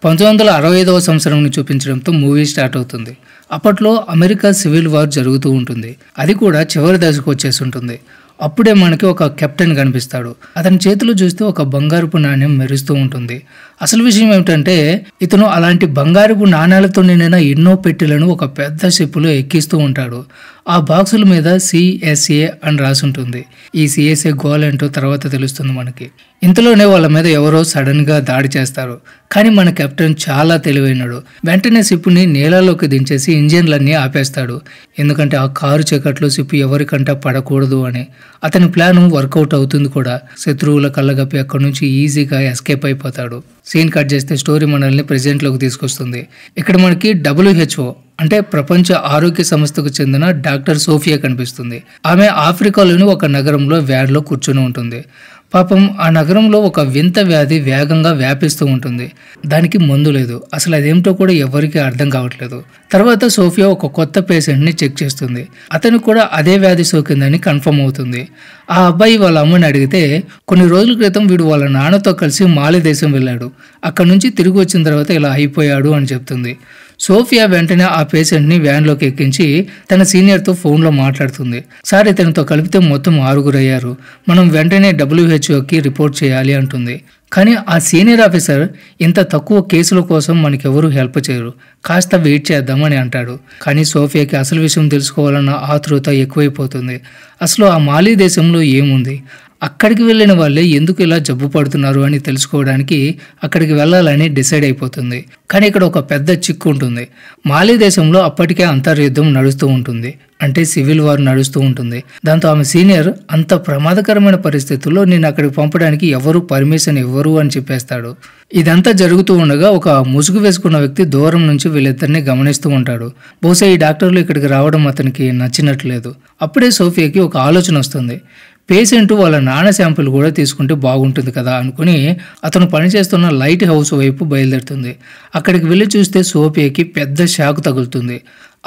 1965వ సంవత్సరంని చూపించడంతో movie start అవుతుంది. అప్పట్లో America civil war జరుగుతూ ఉంటుంది. అది కూడా చివరి దశకు వచ్చేసి ఉంటుంది. అప్పుడే మనకి ఒక కెప్టెన్ కనిపిస్తాడు. అతని చేతిలో చూస్తే ఒక బంగారపు నాణ్యం మెరుస్తూ ఉంటుంది. అసలు విషయం ఏమిటంటే ఇతను అలాంటి బంగారపు నాణ్యాలతో నిండిన ఎన్నో పెట్టెలను ఒక పెద్ద షిప్లో ఎక్కిస్తూ ఉంటాడు. ఆ బాక్సుల మీద సిఎస్ఏ అని రాసి ఉంటుంది. ఈ సిఎస్ఏ గోల్ ఏంటో తర్వాత తెలుస్తుంది మనకి. ఇంతలోనే వాళ్ళ మీద ఎవరో సడన్ గా దాడి చేస్తారు. కానీ మన కెప్టెన్ చాలా తెలివైనడు. వెంటనే షిప్ని నీళ్ళలోకి దించేసి ఇంజిన్లన్నీ ఆపేస్తాడు. ఎందుకంటే ఆ కారు చీకట్లో షిప్ ఎవరికంటా పడకూడదు అని. అతని ప్లాన్ వర్కౌట్ అవుతుంది కూడా. శత్రువుల కళ్ళగప్పి అక్కడి నుంచి ఈజీగా ఎస్కేప్ అయిపోతాడు. సీన్ కట్ చేస్తే స్టోరీ మనల్ని ప్రెజెంట్ లోకి తీసుకొస్తుంది. ఇక్కడ మనకి WHO అంటే ప్రపంచ ఆరోగ్య సంస్థకు చెందిన డాక్టర్ సోఫియా కనిపిస్తుంది. ఆమె ఆఫ్రికాలోని ఒక నగరంలో వ్యాన్లో కూర్చుని ఉంటుంది. పాపం ఆ నగరంలో ఒక వింత వ్యాధి వేగంగా వ్యాపిస్తూ ఉంటుంది. దానికి మందు లేదు. అసలు అదేమిటో కూడా ఎవరికీ అర్థం కావట్లేదు. తర్వాత సోఫియా ఒక కొత్త పేషెంట్ని చెక్ చేస్తుంది. అతనికి కూడా అదే వ్యాధి సోకిందని కన్ఫర్మ్ అవుతుంది. ఆ అబ్బాయి వాళ్ళ అమ్మని అడిగితే కొన్ని రోజుల క్రితం వీడు వాళ్ళ నాన్నతో కలిసి మాలి దేశం వెళ్ళాడు. అక్కడ నుంచి తిరిగి వచ్చిన తర్వాత ఇలా అయిపోయాడు అని చెప్తుంది. సోఫియా వెంటనే ఆ పేషెంట్ని వ్యాన్లోకి ఎక్కించి తన సీనియర్తో ఫోన్లో మాట్లాడుతుంది. సార్ ఇతనితో కలిపితే మొత్తం 6 అయ్యారు. మనం వెంటనే WHOకి రిపోర్ట్ చేయాలి అంటుంది. కానీ ఆ సీనియర్ ఆఫీసర్ ఇంత తక్కువ కేసుల కోసం మనకెవరూ హెల్ప్ చేయరు, కాస్త వెయిట్ చేద్దామని అంటాడు. కానీ సోఫియాకి అసలు విషయం తెలుసుకోవాలన్న ఆతృత ఎక్కువైపోతుంది. అసలు ఆ మాలి దేశంలో ఏముంది, అక్కడికి వెళ్ళిన వాళ్ళే ఎందుకు ఇలా జబ్బు పడుతున్నారు అని తెలుసుకోవడానికి అక్కడికి వెళ్ళాలని డిసైడ్ అయిపోతుంది. కానీ ఇక్కడ ఒక పెద్ద చిక్కు ఉంటుంది. మాలి దేశంలో అప్పటికే అంతర్యుద్ధం నడుస్తూ ఉంటుంది. అంటే సివిల్ వార్ నడుస్తూ ఉంటుంది. దాంతో ఆమె సీనియర్ అంత ప్రమాదకరమైన పరిస్థితుల్లో నేను అక్కడికి పంపడానికి ఎవరు పర్మిషన్ ఇవ్వరు అని చెప్పేస్తాడు. ఇదంతా జరుగుతూ ఉండగా ఒక ముసుగు వేసుకున్న వ్యక్తి దూరం నుంచి వీళ్ళిద్దరిని గమనిస్తూ ఉంటాడు. బహుశా ఈ డాక్టర్లు ఇక్కడికి రావడం అతనికి నచ్చినట్లేదు. అప్పుడే సోఫియాకి ఒక ఆలోచన వస్తుంది. పేషెంట్ వాళ్ళ నాన్న శాంపుల్ కూడా తీసుకుంటే బాగుంటుంది కదా అనుకుని అతను పనిచేస్తున్న లైట్ హౌస్ వైపు బయలుదేరుతుంది. అక్కడికి వెళ్ళి చూస్తే సోఫియాకి పెద్ద షాక్ తగులుతుంది.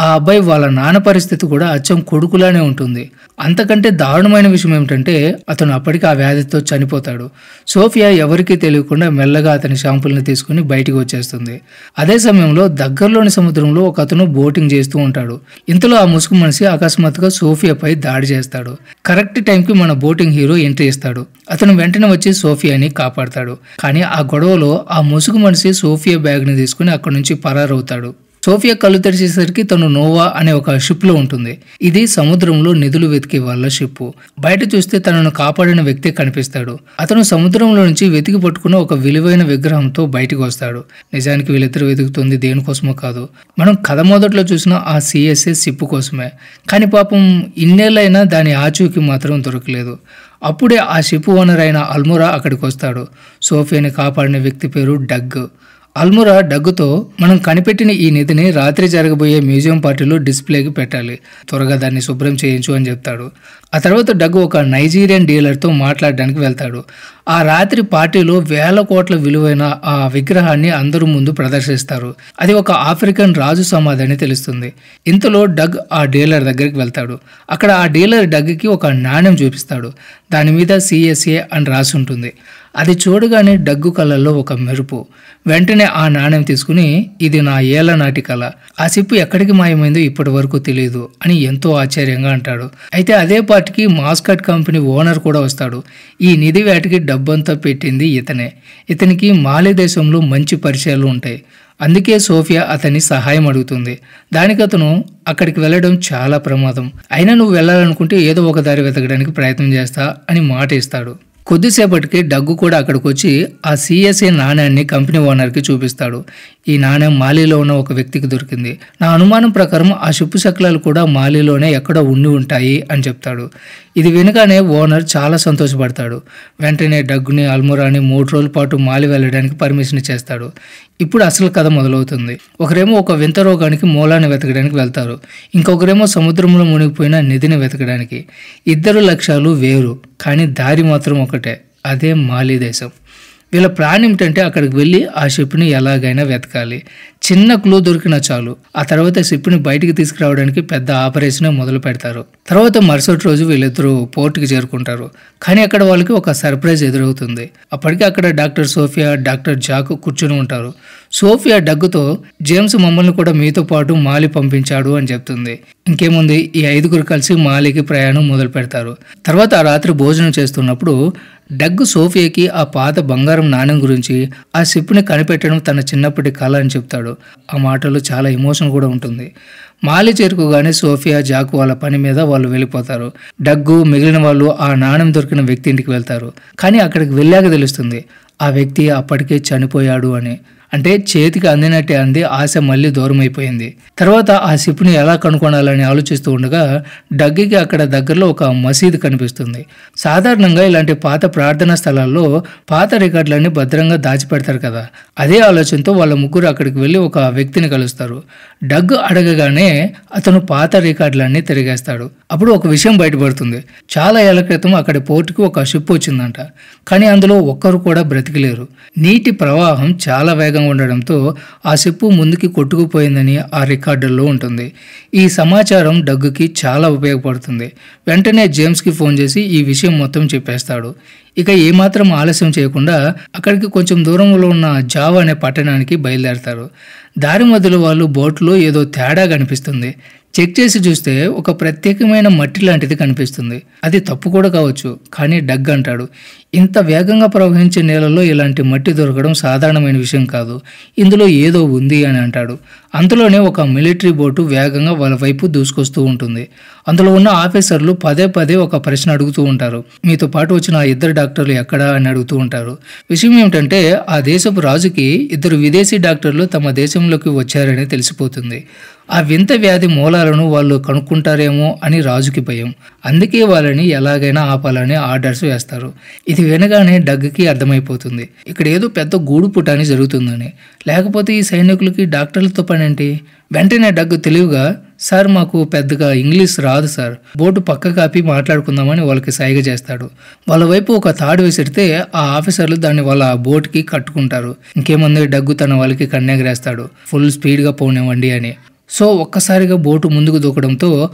ఆ అబ్బాయి వాళ్ళ నాన్న పరిస్థితి కూడా అచ్చం కొడుకులానే ఉంటుంది. అంతకంటే దారుణమైన విషయం ఏమిటంటే అతను అప్పటికి ఆ వ్యాధితో చనిపోతాడు. సోఫియా ఎవరికీ తెలియకుండా మెల్లగా అతని షాంపుల్ని తీసుకుని బయటికి వచ్చేస్తుంది. అదే సమయంలో దగ్గరలోని సముద్రంలో ఒక అతను బోటింగ్ చేస్తూ ఉంటాడు. ఇంతలో ఆ ముసుగు మనిషి అకస్మాత్తుగా సోఫియాపై దాడి చేస్తాడు. కరెక్ట్ టైంకి మన బోటింగ్ హీరో ఎంట్రీ ఇస్తాడు. అతను వెంటనే వచ్చి సోఫియాని కాపాడతాడు. కానీ ఆ గొడవలో ఆ ముసుగు మనిషి సోఫియా బ్యాగ్ని తీసుకుని అక్కడి నుంచి పరారవుతాడు. సోఫియా కళ్ళు తెరిచేసరికి తను నోవా అనే ఒక షిప్ లో ఉంటుంది. ఇది సముద్రంలో నిధులు వెతికే వాళ్ళ షిప్. బయట చూస్తే తనను కాపాడిన వ్యక్తి కనిపిస్తాడు. అతను సముద్రంలో నుంచి వెతికి పట్టుకున్న ఒక విలువైన విగ్రహంతో బయటికి వస్తాడు. నిజానికి వీళ్ళిద్దరు వెతుకుతుంది దేనికోసమో కాదు, మనం కథ మొదట్లో చూసిన ఆ సిఎస్ఏ షిప్ కోసమే. కానీ పాపం ఇన్నేళ్ళైనా దాని ఆచూకీ మాత్రం దొరకలేదు. అప్పుడే ఆ షిప్ ఓనర్ అయిన అల్మురా అక్కడికి వస్తాడు. సోఫియాని కాపాడిన వ్యక్తి పేరు డగ్. అల్మురా డగ్గుతో మనం కనిపెట్టిన ఈ నిధిని రాత్రి జరగబోయే మ్యూజియం పార్టీలో డిస్ప్లేకి పెట్టాలి, త్వరగా దాన్ని శుభ్రం చేయించు అని చెప్తాడు. ఆ తర్వాత డగ్గు ఒక నైజీరియన్ డీలర్తో మాట్లాడడానికి వెళ్తాడు. ఆ రాత్రి పార్టీలో 1000 కోట్ల విలువైన ఆ విగ్రహాన్ని అందరూ ముందు ప్రదర్శిస్తారు. అది ఒక ఆఫ్రికన్ రాజు సమాధి అని తెలుస్తుంది. ఇంతలో డగ్ ఆ డీలర్ దగ్గరికి వెళ్తాడు. అక్కడ ఆ డీలర్ డగ్కి ఒక నాణ్యం చూపిస్తాడు. దాని మీద CSA అని రాసి ఉంటుంది. అది చూడగానే డగ్గు కళ్ళల్లో ఒక మెరుపు. వెంటనే ఆ నాణ్యం తీసుకుని ఇది నా ఏళ్ల నాటి కళ, ఆ షిప్ ఎక్కడికి మాయమైందో ఇప్పటి వరకు తెలియదు అని ఎంతో ఆశ్చర్యంగా అంటాడు. అయితే అదే పార్టీకి మాస్కట్ కంపెనీ ఓనర్ కూడా వస్తాడు. ఈ నిధి వేటకి డబ్బంతా పెట్టింది ఇతనే. ఇతనికి మాలి దేశంలో మంచి పరిచయాలు ఉంటాయి. అందుకే సోఫియా అతన్ని సహాయం అడుగుతుంది. దానికి అతను అక్కడికి వెళ్ళడం చాలా ప్రమాదం, అయినా నువ్వు వెళ్ళాలనుకుంటే ఏదో ఒక దారి వెతకడానికి ప్రయత్నం చేస్తా అని మాట ఇస్తాడు. కొద్దిసేపటికి డగ్గు కూడా అక్కడికి వచ్చి ఆ CSA నాణ్యాన్ని కంపెనీ ఓనర్కి చూపిస్తాడు. ఈ నాణ్యం మాలిలో ఉన్న ఒక వ్యక్తికి దొరికింది. నా అనుమానం ప్రకారం ఆ షిప్ శకలాలు కూడా మాలిలోనే ఎక్కడో ఉండి ఉంటాయి అని చెప్తాడు. ఇది వినగానే ఓనర్ చాలా సంతోషపడతాడు. వెంటనే డగ్గుని అల్మురాని 3 రోజుల పాటు మాలి వెళ్ళడానికి పర్మిషన్ చేస్తాడు. ఇప్పుడు అసలు కథ మొదలవుతుంది. ఒకరేమో ఒక వింత రోగానికి మూలాన్ని వెతకడానికి వెళ్తారు. ఇంకొకరేమో సముద్రంలో మునిగిపోయిన నిధిని వెతకడానికి. ఇద్దరు లక్ష్యాలు వేరు, కానీ దారి మాత్రం ఒకటే, అదే మాలి దేశం. వీళ్ళ ప్లాన్ ఏమిటంటే అక్కడికి వెళ్ళి ఆ షిప్ని ఎలాగైనా వెతకాలి. చిన్న క్లూ దొరికినా చాలు. ఆ తర్వాత షిప్ని బయటికి తీసుకురావడానికి పెద్ద ఆపరేషన్ మొదలు పెడతారు. తర్వాత మరుసటి రోజు వీళ్ళిద్దరూ పోర్టుకి చేరుకుంటారు. కానీ అక్కడ వాళ్ళకి ఒక సర్ప్రైజ్ ఎదురవుతుంది. అప్పటికే అక్కడ డాక్టర్ సోఫియా, డాక్టర్ జాక్ కూర్చుని ఉంటారు. సోఫియా డగ్గుతో జేమ్స్ మమ్మల్ని కూడా మీతో పాటు మాలి పంపించాడు అని చెప్తుంది. ఇంకేముంది, ఈ 5గురు కలిసి మాలికి ప్రయాణం మొదలు పెడతారు. తర్వాత ఆ రాత్రి భోజనం చేస్తున్నప్పుడు డగ్ సోఫియాకి ఆ పాత బంగారం నాణ్యం గురించి, ఆ షిప్ని కనిపెట్టడం తన చిన్నప్పటి కళ అని చెప్తాడు. ఆ మాటలు చాలా ఎమోషన్ కూడా ఉంటుంది. మాలి చేరుకోగానే సోఫియా, జాక్ వాళ్ళ పని మీద వాళ్ళు వెళ్ళిపోతారు. డగ్గు మిగిలిన వాళ్ళు ఆ నాణ్యం దొరికిన వ్యక్తి ఇంటికి వెళ్తారు. కానీ అక్కడికి వెళ్ళాక తెలుస్తుంది ఆ వ్యక్తి అప్పటికే చనిపోయాడు అని. అంటే చేతికి అందినట్టే అంది, ఆశ మళ్ళీ దూరం అయిపోయింది. తర్వాత ఆ షిప్ని ఎలా కనుగొనాలని ఆలోచిస్తూ ఉండగా డగ్గికి అక్కడ దగ్గరలో ఒక మసీదు కనిపిస్తుంది. సాధారణంగా ఇలాంటి పాత ప్రార్థనా స్థలాల్లో పాత రికార్డులన్నీ భద్రంగా దాచిపెడతారు కదా. అదే ఆలోచనతో వాళ్ళ ముగ్గురు అక్కడికి వెళ్ళి ఒక వ్యక్తిని కలుస్తారు. డగ్ అడగగానే అతను పాత రికార్డులన్నీ తిరిగేస్తాడు. అప్పుడు ఒక విషయం బయటపడుతుంది. చాలా ఏళ్ల క్రితం అక్కడి పోర్టుకి ఒక షిప్ వచ్చిందంట. కానీ అందులో ఒక్కరు కూడా బ్రతికిలేరు. నీటి ప్రవాహం చాలా వేగంగా ఉండడంతో ఆ షిప్ ముందుకి కొట్టుకుపోయిందని ఆ రికార్డుల్లో ఉంటుంది. ఈ సమాచారం డగ్గుకి చాలా ఉపయోగపడుతుంది. వెంటనే జేమ్స్కి ఫోన్ చేసి ఈ విషయం మొత్తం చెప్పేస్తాడు. ఇక ఏమాత్రం ఆలస్యం చేయకుండా అక్కడికి కొంచెం దూరంలో ఉన్న జావా అనే పట్టణానికి బయలుదేరతారు. దారి మధ్యలో వాళ్ళు బోట్లో ఏదో తేడా కనిపిస్తుంది. చెక్ చేసి చూస్తే ఒక ప్రత్యేకమైన మట్టి లాంటిది కనిపిస్తుంది. అది తప్పు కూడా కావచ్చు, కానీ డగ్ అంటాడు, ఇంత వేగంగా ప్రవహించే నేలలో ఇలాంటి మట్టి దొరకడం సాధారణమైన విషయం కాదు, ఇందులో ఏదో ఉంది అని అంటాడు. అంతలోనే ఒక మిలిటరీ బోటు వేగంగా వాళ్ళ వైపు దూసుకొస్తూ ఉంటుంది. అందులో ఉన్న ఆఫీసర్లు పదే పదే ఒక ప్రశ్న అడుగుతూ ఉంటారు. మీతో పాటు వచ్చిన ఆ 2 డాక్టర్లు ఎక్కడా అని అడుగుతూ ఉంటారు. విషయం ఏమిటంటే ఆ దేశపు రాజుకి 2 విదేశీ డాక్టర్లు తమ దేశంలోకి వచ్చారని తెలిసిపోతుంది. ఆ వింత వ్యాధి మూలాలను వాళ్ళు కనుక్కుంటారేమో అని రాజుకి భయం. అందుకే వాళ్ళని ఎలాగైనా ఆపాలని ఆర్డర్స్ వేస్తారు. ఇది వినగానే డగ్కి అర్థమైపోతుంది ఇక్కడ ఏదో పెద్ద గూడు పుటాని జరుగుతుందని. లేకపోతే ఈ సైనికులకి డాక్టర్లతో పనేంటి? వెంటనే డగ్ తెలివిగా, సార్ మాకు పెద్దగా ఇంగ్లీష్ రాదు సార్, బోటు పక్క కాపి మాట్లాడుకుందామని వాళ్ళకి సైగ చేస్తాడు. వాళ్ళ వైపు ఒక తాడు విసిరితే ఆ ఆఫీసర్లు దాన్ని వాళ్ళ బోట్కి కట్టుకుంటారు. ఇంకేముంది, డగ్గు తన వాళ్ళకి కన్నెగరేస్తాడు, ఫుల్ స్పీడ్గా పోనివ్వండి అని. సో ఒక్కసారిగా బోటు ముందుకు దూకడంతో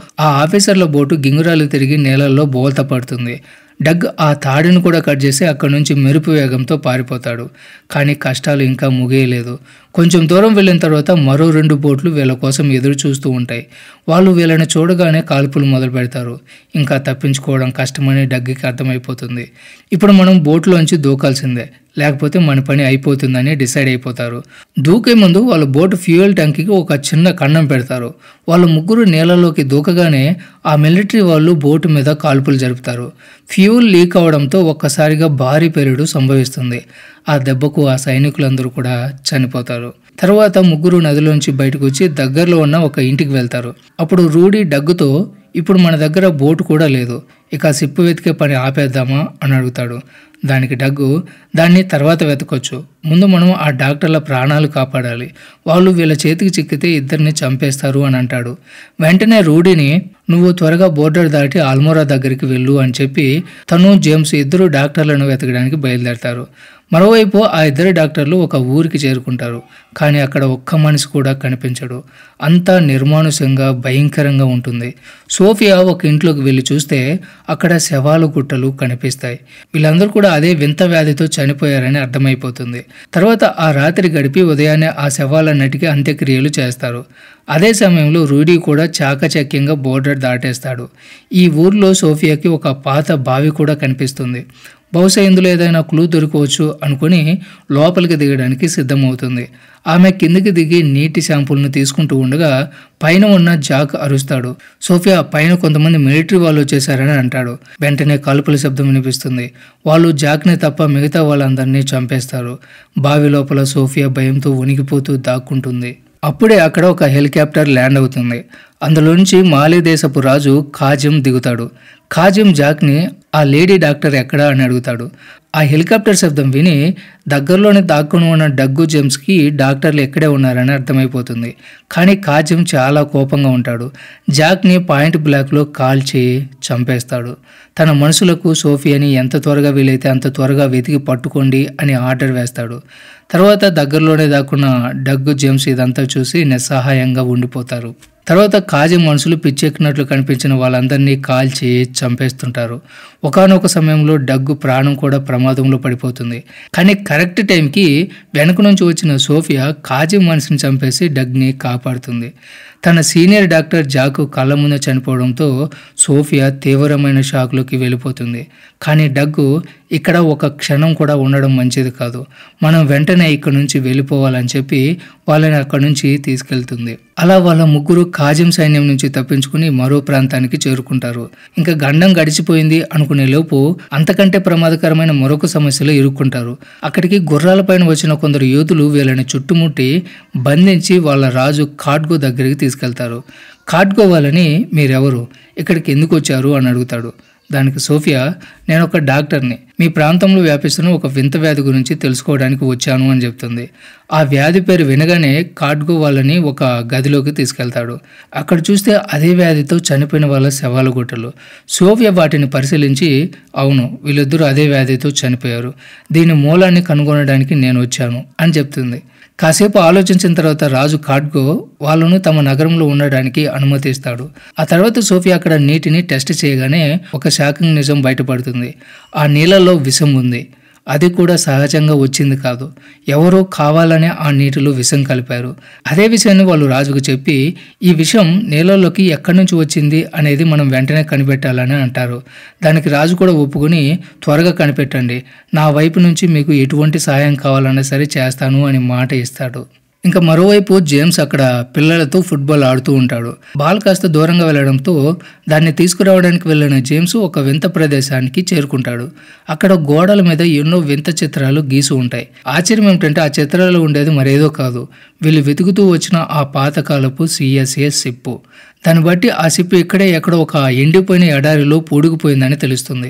ఆ ఆఫీసర్ల బోటు గింగురాలు తిరిగి నేలల్లో బోల్తా పడుతుంది. డగ్ ఆ తాడిని కూడా కట్ చేసి అక్కడి నుంచి మెరుపు వేగంతో పారిపోతాడు. కానీ కష్టాలు ఇంకా ముగియలేదు. కొంచెం దూరం వెళ్ళిన తర్వాత మరో 2 బోట్లు వీళ్ళ కోసం ఎదురు చూస్తూ ఉంటాయి. వాళ్ళు వీళ్ళని చూడగానే కాల్పులు మొదలు పెడతారు. ఇంకా తప్పించుకోవడం కష్టమని డగ్గికి అర్థమైపోతుంది. ఇప్పుడు మనం బోట్లోంచి దూకాల్సిందే, లేకపోతే మన పని అయిపోతుందని డిసైడ్ అయిపోతారు. దూకే ముందు వాళ్ళు బోటు ఫ్యూయల్ ట్యాంక్కి ఒక చిన్న కన్నం పెడతారు. వాళ్ళు ముగ్గురు నీళ్ళలోకి దూకగానే ఆ మిలిటరీ వాళ్ళు బోటు మీద కాల్పులు జరుపుతారు. ఫ్యూయల్ లీక్ అవడంతో ఒక్కసారిగా భారీ పేలుడు సంభవిస్తుంది. ఆ దెబ్బకు ఆ సైనికులందరూ కూడా చనిపోతారు. తర్వాత ముగ్గురు నదిలోంచి బయటకు వచ్చి దగ్గరలో ఉన్న ఒక ఇంటికి వెళ్తారు. అప్పుడు రూడీ డగ్గుతో, ఇప్పుడు మన దగ్గర బోటు కూడా లేదు, ఇక సిప్పు వెతికే పని ఆపేద్దామా అని అడుగుతాడు. దానికి డగ్గు, దాన్ని తర్వాత వెతకొచ్చు, ముందు మనం ఆ డాక్టర్ల ప్రాణాలు కాపాడాలి, వాళ్ళు వీళ్ళ చేతికి చిక్కితే 2 చంపేస్తారు అని అంటాడు. వెంటనే రూడీని, నువ్వు త్వరగా బోర్డర్ దాటి ఆల్మోరా దగ్గరికి వెళ్ళు అని చెప్పి తను జేమ్స్ 2 డాక్టర్లను వెతకడానికి బయలుదేరతారు. మరోవైపు ఆ 2 డాక్టర్లు ఒక ఊరికి చేరుకుంటారు. కానీ అక్కడ ఒక్క మనిషి కూడా కనిపించడు. అంతా నిర్మానుష్యంగా భయంకరంగా ఉంటుంది. సోఫియా ఒక ఇంట్లోకి వెళ్ళి చూస్తే అక్కడ శవాలు గుట్టలు కనిపిస్తాయి. వీళ్ళందరూ కూడా అదే వింత వ్యాధితో చనిపోయారని అర్థమైపోతుంది. తర్వాత ఆ రాత్రి గడిపి ఉదయాన్నే ఆ శవాలన్నిటికీ అంత్యక్రియలు చేస్తారు. అదే సమయంలో రూడీ కూడా చాకచక్యంగా బోర్డర్ దాటేస్తాడు. ఈ ఊర్లో సోఫియాకి ఒక పాత బావి కూడా కనిపిస్తుంది. బహుశా ఇందులో ఏదైనా క్లూ దొరకవచ్చు అనుకుని లోపలికి దిగడానికి సిద్ధమవుతుంది. ఆమె కిందికి దిగి నీటి శాంపుల్ను తీసుకుంటూ ఉండగా పైన ఉన్న జాక్ అరుస్తాడు. సోఫియా, పైన కొంతమంది మిలిటరీ వాళ్ళు వచ్చేసారని అంటాడు. వెంటనే కాల్పుల శబ్దం వినిపిస్తుంది. వాళ్ళు జాక్ని తప్ప మిగతా వాళ్ళందరినీ చంపేస్తారు. బావి లోపల సోఫియా భయంతో వణికిపోతూ దాక్కుంటుంది. అప్పుడే అక్కడ ఒక హెలికాప్టర్ ల్యాండ్ అవుతుంది. అందులోంచి మాలి దేశపు రాజు ఖాజిం దిగుతాడు. ఖాజిం జాక్ని, ఆ లేడీ డాక్టర్ ఎక్కడా అని అడుగుతాడు. ఆ హెలికాప్టర్ శబ్దం విని దగ్గరలోనే దాక్కుని ఉన్న డగ్గు జేమ్స్కి డాక్టర్లు ఎక్కడే ఉన్నారని అర్థమైపోతుంది. కానీ ఖాజిం చాలా కోపంగా ఉంటాడు. జాక్ని పాయింట్ బ్లాక్లో కాల్చి చంపేస్తాడు. తన మనుషులకు సోఫియాని ఎంత త్వరగా వీలైతే అంత త్వరగా వెతికి పట్టుకోండి అని ఆర్డర్ వేస్తాడు. తర్వాత దగ్గరలోనే దాక్కున్న డగ్గు జేమ్స్ ఇదంతా చూసి నిస్సహాయంగా ఉండిపోతారు. తర్వాత కాజీ మనుషులు పిచ్చెక్కినట్లు కనిపించిన వాళ్ళందరినీ కాల్చి చంపేస్తుంటారు. ఒకానొక సమయంలో డగ్గు ప్రాణం కూడా ప్రమాదంలో పడిపోతుంది. కానీ కరెక్ట్ టైంకి వెనక నుంచి వచ్చిన సోఫియా కాజీ మనిషిని చంపేసి డగ్ని కాపాడుతుంది. తన సీనియర్ డాక్టర్ జాకు కళ్ళ ముందు చనిపోవడంతో సోఫియా తీవ్రమైన షాక్లోకి వెళ్ళిపోతుంది. కానీ డగ్గు ఇక్కడ ఒక క్షణం కూడా ఉండడం మంచిది కాదు, మనం వెంటనే ఇక్కడి నుంచి వెళ్ళిపోవాలని చెప్పి వాళ్ళని అక్కడి నుంచి తీసుకెళ్తుంది. అలా వాళ్ళ ముగ్గురు కాజిం సైన్యం నుంచి తప్పించుకుని మరో ప్రాంతానికి చేరుకుంటారు. ఇంకా గండం గడిచిపోయింది అనుకునే లోపు అంతకంటే ప్రమాదకరమైన మరొక సమస్యలో ఇరుక్కుంటారు. అక్కడికి గుర్రాలపైన వచ్చిన కొందరు యోధులు వీళ్ళని చుట్టుముట్టి బంధించి వాళ్ళ రాజు ఖాడ్గో దగ్గరికి తీసుకెళ్తారు. ఖాడ్గో వాళ్ళని మీరెవరు, ఇక్కడికి ఎందుకు వచ్చారు అని అడుగుతాడు. దానికి సోఫియా, నేను ఒక డాక్టర్ని, మీ ప్రాంతంలో వ్యాపిస్తున్న ఒక వింత వ్యాధి గురించి తెలుసుకోవడానికి వచ్చాను అని చెప్తుంది. ఆ వ్యాధి పేరు వినగానే ఖాడ్గో వాళ్ళని ఒక గదిలోకి తీసుకెళ్తాడు. అక్కడ చూస్తే అదే వ్యాధితో చనిపోయిన వాళ్ళ శవాల గుట్టలు. సోఫియా వాటిని పరిశీలించి, అవును వీళ్ళిద్దరూ అదే వ్యాధితో చనిపోయారు, దీని మూలాన్ని కనుగొనడానికి నేను వచ్చాను అని చెప్తుంది. కాసేపు ఆలోచించిన తర్వాత రాజు ఖాడ్గో వాళ్ళను తమ నగరంలో ఉండడానికి అనుమతిస్తాడు. ఆ తర్వాత సోఫియా అక్కడ నీటిని టెస్ట్ చేయగానే ఒక షాకింగ్ నిజం బయటపడుతుంది. ఆ నీళ్ళల్లో విషం ఉంది. అది కూడా సహజంగా వచ్చింది కాదు, ఎవరో కావాలనే ఆ నీటిలో విషం కలిపారు. అదే విషయాన్ని వాళ్ళు రాజుకు చెప్పి, ఈ విషం నీళ్ళలోకి ఎక్కడి నుంచి వచ్చింది అనేది మనం వెంటనే కనిపెట్టాలని అంటారు. దానికి రాజు కూడా ఒప్పుకొని, త్వరగా కనిపెట్టండి, నా వైపు నుంచి మీకు ఎటువంటి సహాయం కావాలన్నా సరే చేస్తాను అని మాట ఇస్తాడు. ఇంకా మరోవైపు జేమ్స్ అక్కడ పిల్లలతో ఫుట్బాల్ ఆడుతూ ఉంటాడు. బాల్ కాస్త దూరంగా వెళ్లడంతో దాన్ని తీసుకురావడానికి వెళ్ళిన జేమ్స్ ఒక వింత ప్రదేశానికి చేరుకుంటాడు. అక్కడ గోడల మీద ఎన్నో వింత చిత్రాలు గీసి ఉంటాయి. ఆశ్చర్యం ఏమిటంటే ఆ చిత్రాలు ఉండేది మరేదో కాదు, వీళ్ళు వెతుకుతూ వచ్చిన ఆ పాతకాలపు CSA సిప్పు. దాన్ని బట్టి ఆ సిప్పు ఇక్కడే ఎక్కడో ఒక ఎండిపోయిన ఎడారిలో పూడుకుపోయిందని తెలుస్తుంది.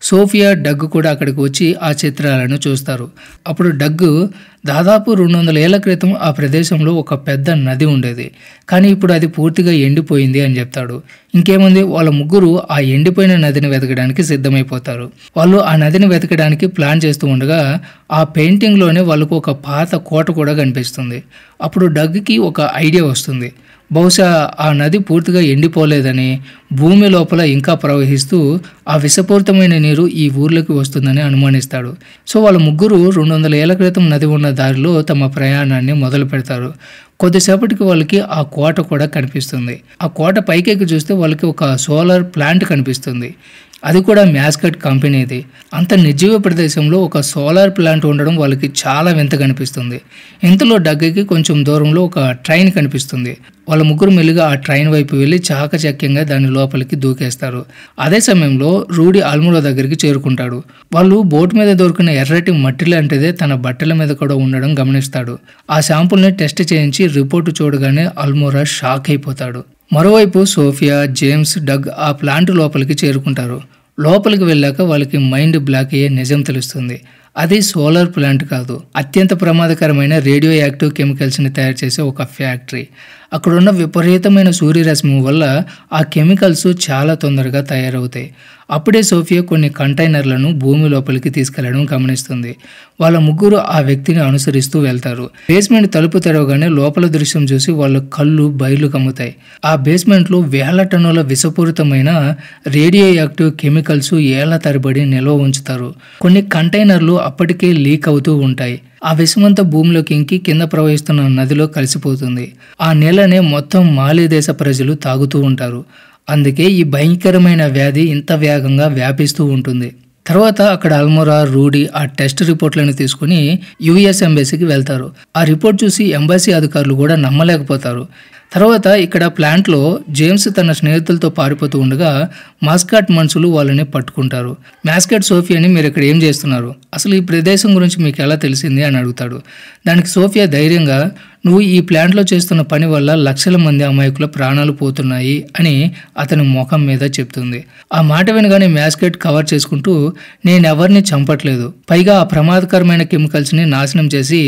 సోఫియా, డగ్ కూడా అక్కడికి వచ్చి ఆ చిత్రాలను చూస్తారు. అప్పుడు డగ్, దాదాపు 200 ఏళ్ల క్రితం ఆ ప్రదేశంలో ఒక పెద్ద నది ఉండేది, కానీ ఇప్పుడు అది పూర్తిగా ఎండిపోయింది అని చెప్తాడు. ఇంకేముంది, వాళ్ళ ముగ్గురు ఆ ఎండిపోయిన నదిని వెతకడానికి సిద్ధమైపోతారు. వాళ్ళు ఆ నదిని వెతకడానికి ప్లాన్ చేస్తూ ఉండగా ఆ పెయింటింగ్లోనే వాళ్ళకు ఒక పాత కోట కూడా కనిపిస్తుంది. అప్పుడు డగ్కి ఒక ఐడియా వస్తుంది. బహుశా ఆ నది పూర్తిగా ఎండిపోలేదని, భూమి లోపల ఇంకా ప్రవహిస్తూ ఆ విషపూరితమైన నీరు ఈ ఊర్లోకి వస్తుందని అనుమానిస్తాడు. సో వాళ్ళ ముగ్గురు 200 ఏళ్ల క్రితం నది ఉన్న దారిలో తమ ప్రయాణాన్ని మొదలు పెడతారు. కొద్దిసేపటికి వాళ్ళకి ఆ కోట కూడా కనిపిస్తుంది. ఆ కోట పైకెక్కి చూస్తే వాళ్ళకి ఒక సోలార్ ప్లాంట్ కనిపిస్తుంది. అది కూడా మ్యాస్కట్ కంపెనీది. అంత నిర్జీవ ప్రదేశంలో ఒక సోలార్ ప్లాంట్ ఉండడం వాళ్ళకి చాలా వింత కనిపిస్తుంది. ఇంతలో డగ్గికి కొంచెం దూరంలో ఒక ట్రైన్ కనిపిస్తుంది. వాళ్ళ ముగ్గురు మెల్లిగా ఆ ట్రైన్ వైపు వెళ్ళి చాకచక్యంగా దాని లోపలికి దూకేస్తారు. అదే సమయంలో రూడీ అల్మోరా దగ్గరికి చేరుకుంటాడు. వాళ్ళు బోట్ మీద దొరికిన ఎర్రటి మట్టి లాంటిదే తన బట్టల మీద కూడా ఉండడం గమనిస్తాడు. ఆ శాంపుల్ని టెస్ట్ చేయించి రిపోర్టు చూడగానే అల్మోరా షాక్ అయిపోతాడు. మరోవైపు సోఫియా, జేమ్స్, డగ్ ఆ ప్లాంట్ లోపలికి చేరుకుంటారు. లోపలికి వెళ్ళాక వాళ్ళకి మైండ్ బ్లాక్ అయ్యే నిజం తెలుస్తుంది. అది సోలార్ ప్లాంట్ కాదు, అత్యంత ప్రమాదకరమైన రేడియో యాక్టివ్ కెమికల్స్ని తయారు చేసే ఒక ఫ్యాక్టరీ. అక్కడున్న విపరీతమైన సూర్యరశ్మి వల్ల ఆ కెమికల్స్ చాలా తొందరగా తయారవుతాయి. అప్పుడే సోఫియా కొన్ని కంటైనర్లను భూమి లోపలికి తీసుకెళ్లడం గమనిస్తుంది. వాళ్ళ ముగ్గురు ఆ వ్యక్తిని అనుసరిస్తూ వెళ్తారు. బేస్మెంట్ తలుపు తెరవగానే లోపల దృశ్యం చూసి వాళ్ళ కళ్ళు బయలు కమ్ముతాయి. ఆ బేస్మెంట్లో వేల టన్నుల విషపూరితమైన రేడియో యాక్టివ్ కెమికల్స్ ఏళ్ల తరబడి నిల్వ ఉంచుతారు. కొన్ని కంటైనర్లు అప్పటికే లీక్ అవుతూ ఉంటాయి. ఆ విషమంతా భూమిలోకి ఇంకి కింద ప్రవహిస్తున్న నదిలో కలిసిపోతుంది. ఆ నీళ్ళనే మొత్తం మాలి దేశ ప్రజలు తాగుతూ ఉంటారు. అందుకే ఈ భయంకరమైన వ్యాధి ఇంత వేగంగా వ్యాపిస్తూ ఉంటుంది. తర్వాత అక్కడ అల్మోరా, రూడీ ఆ టెస్ట్ రిపోర్ట్లను తీసుకుని US ఎంబసీకి వెళ్తారు. ఆ రిపోర్ట్ చూసి ఎంబసీ అధికారులు కూడా నమ్మలేకపోతారు. తర్వాత ఇక్కడ ప్లాంట్లో జేమ్స్ తన స్నేహితులతో పారిపోతూ ఉండగా మాస్కాట్ మనుషులు వాళ్ళని పట్టుకుంటారు. మ్యాస్కట్ సోఫియాని, మీరు ఇక్కడ ఏం చేస్తున్నారు, అసలు ఈ ప్రదేశం గురించి మీకు ఎలా తెలిసింది అని అడుగుతాడు. దానికి సోఫియా ధైర్యంగా, నువ్వు ఈ ప్లాంట్లో చేస్తున్న పని వల్ల లక్షల మంది అమాయకుల ప్రాణాలు పోతున్నాయి అని అతని ముఖం మీద చెప్తుంది. ఆ మాట వినగానే మ్యాస్కట్ కవర్ చేసుకుంటూ, నేనెవరిని చంపట్లేదు, పైగా ఆ ప్రమాదకరమైన కెమికల్స్ని నాశనం చేసి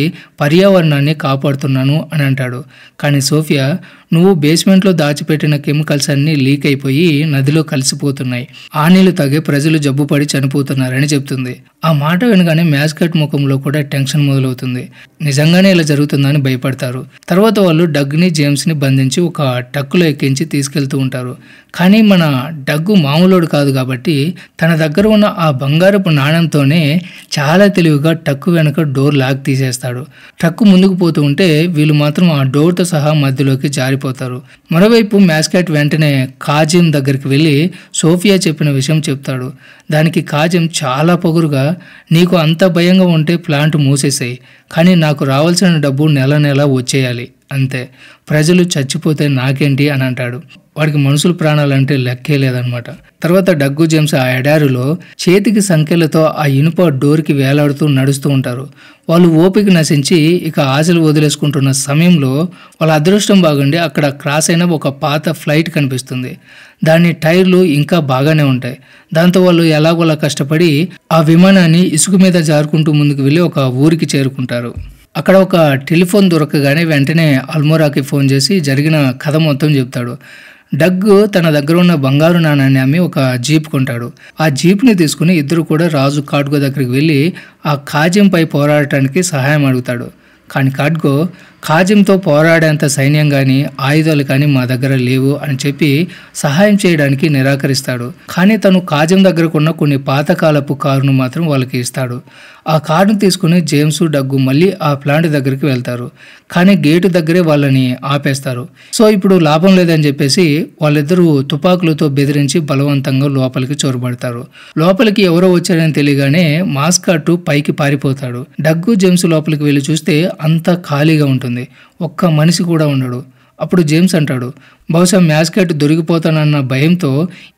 పర్యావరణాన్ని కాపాడుతున్నాను అని అంటాడు. కానీ సోఫియా, నువ్వు బేస్మెంట్లో దాచిపెట్టిన కెమికల్స్ అన్నీ లీక్ అయిపోయి నదిలో కలిసిపోతున్నాయి, ఆ నీళ్లు తాగే ప్రజలు జబ్బుపడి చనిపోతున్నారని చెప్తుంది. ఆ మాట వినగానే మ్యాస్కట్ ముఖంలో కూడా టెన్షన్ మొదలవుతుంది. నిజంగానే ఇలా జరుగుతుందని భయపడతారు. ఉంటారు. తర్వాత వాళ్ళు డగ్ని జేమ్స్ని బంధించి ఒక ట్రక్కులో ఎక్కించి తీసుకెళ్తూ ఉంటారు. కానీ మన డగ్గు మామూలోడు కాదు కాబట్టి తన దగ్గర ఉన్న ఆ బంగారపు నాణ్యంతోనే చాలా తెలివిగా ట్రక్కు వెనక డోర్ లాక్ తీసేస్తాడు. ట్రక్కు ముందుకు పోతూ ఉంటే వీళ్ళు మాత్రం ఆ డోర్తో సహా మధ్యలోకి జారిపోతారు. మరోవైపు మ్యాస్కాట్ వెంటనే కాజిం దగ్గరికి వెళ్ళి సోఫియా చెప్పిన విషయం చెప్తాడు. దానికి కాజిం చాలా పొగరుగా, నీకు అంత భయంగా ఉంటే ప్లాంట్ మూసేసాయి, కానీ నాకు రావాల్సిన డబ్బు నెల నెల వచ్చేయాలి అంతే, ప్రజలు చచ్చిపోతే నాకేంటి అని అంటాడు. వాడికి మనుషుల ప్రాణాలంటే లెక్కే లేదనమాట. తర్వాత డగ్గు జేమ్స్ ఆ ఎడారిలో చేతికి సంఖ్యలతో ఆ ఇనుప డోర్కి వేలాడుతూ నడుస్తూ ఉంటారు. వాళ్ళు ఓపిక నశించి ఇక ఆశలు వదిలేసుకుంటున్న సమయంలో వాళ్ళ అదృష్టం బాగుండి అక్కడ క్రాస్ అయిన ఒక పాత ఫ్లైట్ కనిపిస్తుంది. దాని టైర్లు ఇంకా బాగానే ఉంటాయి. దాంతో వాళ్ళు ఎలాగోలా కష్టపడి ఆ విమానాన్ని ఇసుక మీద జారుకుంటూ ముందుకు వెళ్ళి ఒక ఊరికి చేరుకుంటారు. అక్కడ ఒక టెలిఫోన్ దొరకగానే వెంటనే అల్మోరాకి ఫోన్ చేసి జరిగిన కథ మొత్తం చెప్తాడు. డగ్గు తన దగ్గర ఉన్న బంగారు నాణాన్ని అమ్మి ఒక జీప్ కొంటాడు. ఆ జీప్ని తీసుకుని ఇద్దరు కూడా రాజు కాడ్గో దగ్గరికి వెళ్ళి ఆ కాజింపై పోరాడటానికి సహాయం అడుగుతాడు. కానీ కాడ్గో కాజింతో పోరాడేంత సైన్యం కానీ ఆయుధాలు కానీ మా దగ్గర లేవు అని చెప్పి సహాయం చేయడానికి నిరాకరిస్తాడు. కానీ తను కాజిం దగ్గరకున్న కొన్ని పాతకాలపు కారును మాత్రం వాళ్ళకి ఇస్తాడు. ఆ కారును తీసుకుని జేమ్స్ డగ్గు మళ్ళీ ఆ ప్లాంట్ దగ్గరికి వెళ్తారు. కానీ గేటు దగ్గరే వాళ్ళని ఆపేస్తారు. సో ఇప్పుడు లాభం లేదని చెప్పేసి వాళ్ళిద్దరూ తుపాకులతో బెదిరించి బలవంతంగా లోపలికి చొరబడతారు. లోపలికి ఎవరో వచ్చారని తెలియగానే మాస్కాట్ పైకి పారిపోతాడు. డగ్గు జేమ్స్ లోపలికి వెళ్ళి చూస్తే అంతా ఖాళీగా ఉంటుంది. ఒక్క మనిషి కూడా ఉండడు. అప్పుడు జేమ్స్ అంటాడు, బహుశా మ్యాస్కాట్ దొరికిపోతానన్న భయంతో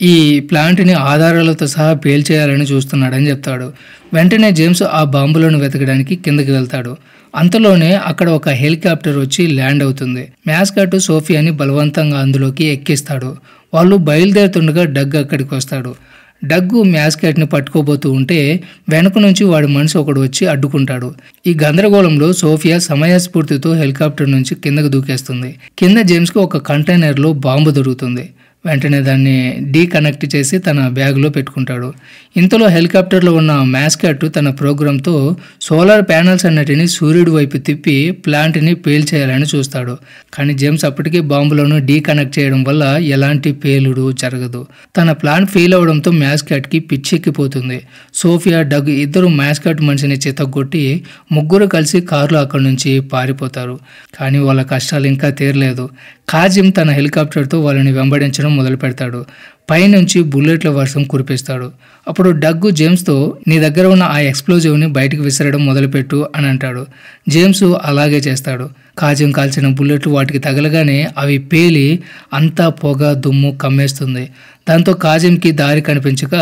ఈ ప్లాంట్ని ఆధారాలతో సహా పేల్చేయాలని చూస్తున్నాడని చెప్తాడు. వెంటనే జేమ్స్ ఆ బాంబులను వెతకడానికి కిందకి వెళ్తాడు. అంతలోనే అక్కడ ఒక హెలికాప్టర్ వచ్చి ల్యాండ్ అవుతుంది. మ్యాస్కాట్ సోఫియాని బలవంతంగా అందులోకి ఎక్కిస్తాడు. వాళ్ళు బయలుదేరుతుండగా డగ్ అక్కడికి వస్తాడు. డగ్గు మ్యాస్కాట్ని పట్టుకోబోతూ ఉంటే వెనక నుంచి వాడి మనిషి ఒకడు వచ్చి అడ్డుకుంటాడు. ఈ గందరగోళంలో సోఫియా సమయస్ఫూర్తితో హెలికాప్టర్ నుంచి కిందకు దూకేస్తుంది. కింద జేమ్స్కి ఒక కంటైనర్లో బాంబు దొరుకుతుంది. వెంటనే దాన్ని డీకనెక్ట్ చేసి తన బ్యాగ్లో పెట్టుకుంటాడు. ఇంతలో హెలికాప్టర్లో ఉన్న మ్యాస్కాట్ తన ప్రోగ్రాంతో సోలార్ ప్యానల్స్ అన్నిటిని సూర్యుడి వైపు తిప్పి ప్లాంట్ని పేల్చేయాలని చూస్తాడు. కానీ జేమ్స్ అప్పటికే బాంబులను డీకనెక్ట్ చేయడం వల్ల ఎలాంటి పేలుడు జరగదు. తన ప్లాన్ ఫెయిల్ అవడంతో మ్యాస్కాట్కి పిచ్చెక్కిపోతుంది. సోఫియా డగ్ ఇద్దరు మ్యాస్కాట్ మనిషిని చితగ్గొట్టి ముగ్గురు కలిసి కారులో అక్కడి నుంచి పారిపోతారు. కానీ వాళ్ళ కష్టాలు ఇంకా తీరలేదు. కాజిం తన హెలికాప్టర్తో వాళ్ళని వెంబడించడం మొదలు పెడతాడు. పైనుంచి బుల్లెట్ల వర్షం కురిపిస్తాడు. అప్పుడు డగ్గు జేమ్స్తో నీ దగ్గర ఉన్న ఆ ఎక్స్ప్లోజివ్ని బయటకు విసరడం మొదలుపెట్టు అని అంటాడు. జేమ్స్ అలాగే చేస్తాడు. కాజిం కాల్చిన బుల్లెట్లు వాటికి తగలగానే అవి పేలి అంతా పొగ దుమ్ము కమ్మేస్తుంది. దాంతో కాజింకి దారి కనిపించక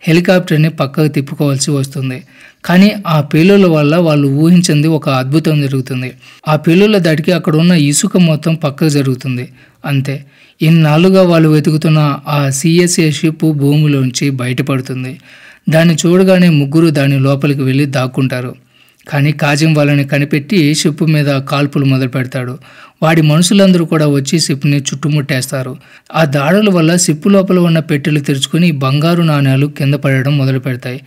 హెలికాప్టర్ని పక్కకు తిప్పుకోవాల్సి వస్తుంది. కానీ ఆ పేలుల వల్ల వాళ్ళు ఊహించింది ఒక అద్భుతం జరుగుతుంది. ఆ పేలుల దాటికి అక్కడ ఉన్న ఇసుక మొత్తం పక్కకు జరుగుతుంది. అంతే, ఇన్నాళ్ళుగా వాళ్ళు వెతుకుతున్న ఆ సిఎస్ఏ షిప్ భూమిలోంచి బయటపడుతుంది. దాన్ని చూడగానే ముగ్గురు దాని లోపలికి వెళ్ళి దాక్కుంటారు. కానీ కాజిం వాళ్ళని కనిపెట్టి షిప్ మీద కాల్పులు మొదలు పెడతాడు. వాడి మనుషులందరూ కూడా వచ్చి షిప్ని చుట్టుముట్టేస్తారు. ఆ దాడుల వల్ల షిప్ లోపల ఉన్న పెట్టెలు తెరుచుకుని బంగారు నాణ్యాలు కింద పడడం మొదలు పెడతాయి.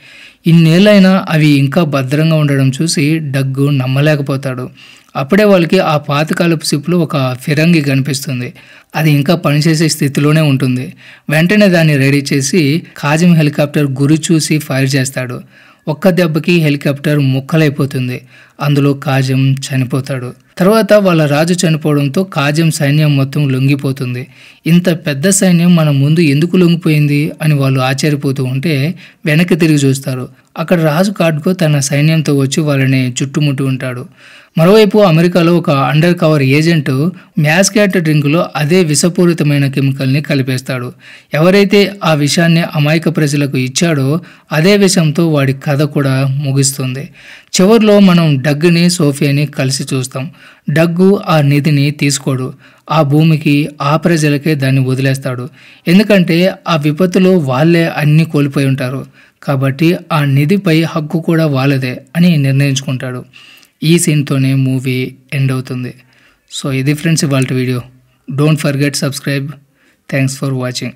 ఇన్నేళ్ళైనా అవి ఇంకా భద్రంగా ఉండడం చూసి డగ్గు నమ్మలేకపోతాడు. అప్పుడే వాళ్ళకి ఆ పాతకాలపు షిప్లో ఒక ఫిరంగి కనిపిస్తుంది. అది ఇంకా పనిచేసే స్థితిలోనే ఉంటుంది. వెంటనే దాన్ని రెడీ చేసి కాజిం హెలికాప్టర్ గురి చూసి ఫైర్ చేస్తాడు. ఒక్క దెబ్బకి హెలికాప్టర్ ముక్కలైపోతుంది. అందులో కాజిం చనిపోతాడు. తర్వాత వాళ్ళ రాజు చనిపోవడంతో కాజిం సైన్యం మొత్తం లొంగిపోతుంది. ఇంత పెద్ద సైన్యం మన ముందు ఎందుకు లొంగిపోయింది అని వాళ్ళు ఆశ్చర్యపోతూ ఉంటే వెనక్కి తిరిగి చూస్తారు. అక్కడ రాజు కాడ్గో తన సైన్యంతో వచ్చి వాళ్ళని చుట్టుముట్టి ఉంటాడు. మరోవైపు అమెరికాలో ఒక అండర్ కవర్ ఏజెంట్ మ్యాస్కాట్ డ్రింకులో అదే విషపూరితమైన కెమికల్ని కలిపేస్తాడు. ఎవరైతే ఆ విషయాన్ని అమాయక ప్రజలకు ఇచ్చాడో అదే విషయంతో వాడి కథ కూడా ముగుస్తుంది. చివరిలో మనం డగ్గుని సోఫియాని కలిసి చూస్తాం. డగ్గు ఆ నిధిని తీసుకోడు. ఆ భూమికి ఆ ప్రజలకే దాన్ని వదిలేస్తాడు. ఎందుకంటే ఆ విపత్తులో వాళ్ళే అన్నీ కోల్పోయి ఉంటారు. కాబట్టి ఆ నిధిపై హక్కు కూడా వాళ్ళదే అని నిర్ణయించుకుంటాడు. ఈ సీన్తోనే మూవీ ఎండ్ అవుతుంది. సో ఇది ఫ్రెండ్స్ ఇవాళ video. Don't forget subscribe. Thanks for watching.